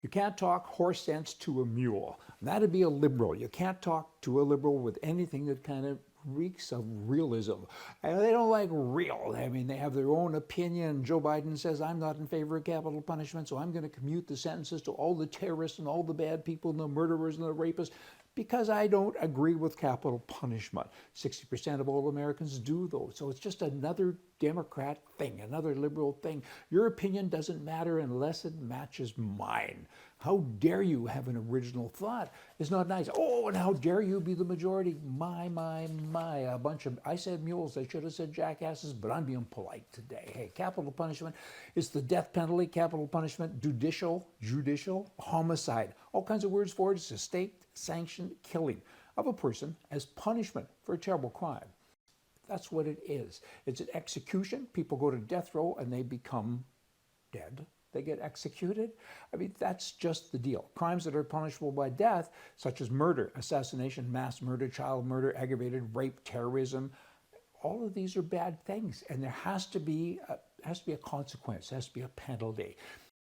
You can't talk horse sense to a mule. That'd be a liberal. You can't talk to a liberal with anything that kind of reeks of realism. And they don't like real. I mean, they have their own opinion. Joe Biden says, I'm not in favor of capital punishment, so I'm going to commute the sentences to all the terrorists and all the bad people and the murderers and the rapists because I don't agree with capital punishment. 60% of all Americans do, though. So it's just another Democrat thing, another liberal thing. Your opinion doesn't matter unless it matches mine. How dare you have an original thought? It's not nice. Oh, and how dare you be the majority? My, a bunch of, I said mules, I should have said jackasses, but I'm being polite today. Hey, capital punishment is the death penalty, capital punishment, judicial, homicide. All kinds of words for it. It's a state-sanctioned killing of a person as punishment for a terrible crime. That's what it is. It's an execution. People go to death row and they become dead. They get executed. I mean, that's just the deal. Crimes that are punishable by death, such as murder, assassination, mass murder, child murder, aggravated rape, terrorism, all of these are bad things. And there has to be a consequence, there has to be a penalty.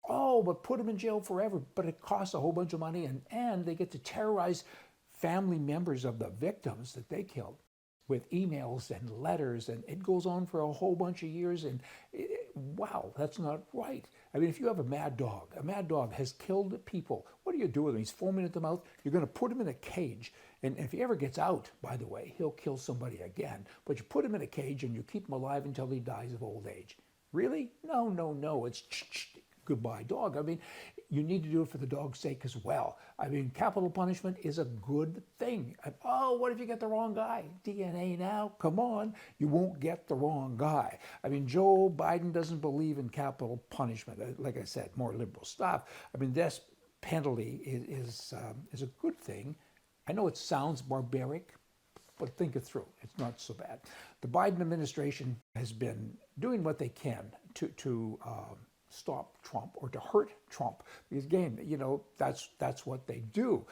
Oh, but put them in jail forever, but it costs a whole bunch of money and they get to terrorize family members of the victims that they killed with emails and letters, and it goes on for a whole bunch of years, and wow, that's not right. I mean, if you have a mad dog has killed people, what do you do with him? He's foaming at the mouth. You're going to put him in a cage, and if he ever gets out, by the way, he'll kill somebody again, but you put him in a cage and you keep him alive until he dies of old age. Really? No, it's goodbye dog. I mean, you need to do it for the dog's sake as well. I mean, capital punishment is a good thing. And, oh, what if you get the wrong guy? DNA now? Come on, you won't get the wrong guy. I mean, Joe Biden doesn't believe in capital punishment. Like I said, more liberal stuff. I mean, this penalty is a good thing. I know it sounds barbaric, but think it through. It's not so bad. The Biden administration has been doing what they can to stop Trump or to hurt Trump. Because again, you know, that's what they do.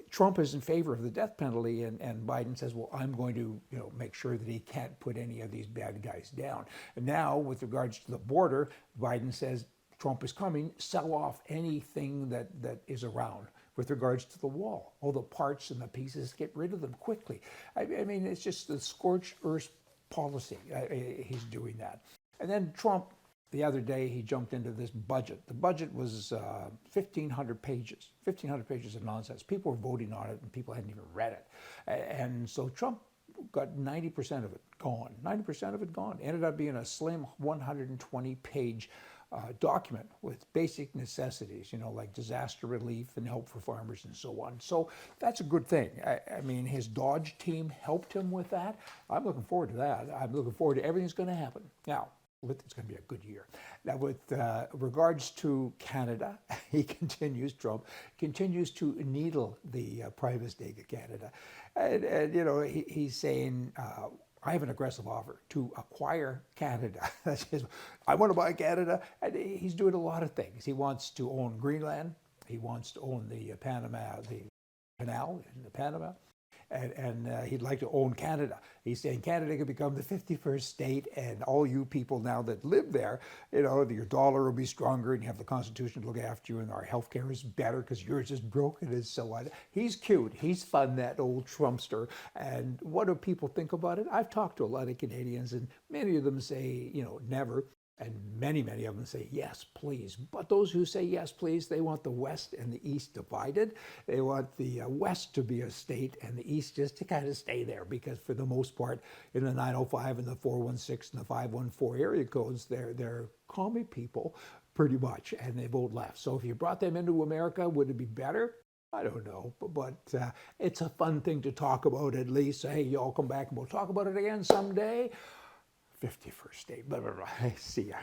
Trump is in favor of the death penalty, and Biden says, well, I'm going to, you know, make sure that he can't put any of these bad guys down. And now, with regards to the border, Biden says Trump is coming, sell off anything that is around. With regards to the wall, all the parts and the pieces, get rid of them quickly. I mean, it's just the scorched earth policy. He's doing that. And then Trump, the other day, he jumped into this budget. The budget was 1,500 pages, 1,500 pages of nonsense. People were voting on it and people hadn't even read it. And so Trump got 90% of it gone. 90% of it gone. Ended up being a slim 120-page document with basic necessities, you know, like disaster relief and help for farmers and so on. So that's a good thing. I mean, his Dodge team helped him with that. I'm looking forward to that. I'm looking forward to everything that's going to happen. Now, it's going to be a good year. Now, with regards to Canada, Trump continues to needle the privacy of Canada. And you know, he's saying, I have an aggressive offer to acquire Canada. That's his, I want to buy Canada. And he's doing a lot of things. He wants to own Greenland. He wants to own the canal in the Panama. And he'd like to own Canada. He's saying Canada could become the 51st state, and all you people now that live there, you know, your dollar will be stronger, and you have the Constitution to look after you, and our health care is better because yours is broken and so on. He's cute. He's fun, that old Trumpster. And what do people think about it? I've talked to a lot of Canadians, and many of them say, you know, never. And many of them say, yes, please. But those who say, yes, please, they want the West and the East divided. They want the West to be a state and the East just to kind of stay there, because for the most part, in the 905 and the 416 and the 514 area codes, they're commie people pretty much, and they vote left. So if you brought them into America, would it be better? I don't know, but it's a fun thing to talk about at least. Hey, y'all come back and we'll talk about it again someday. 51st state, blah, blah, blah. See ya.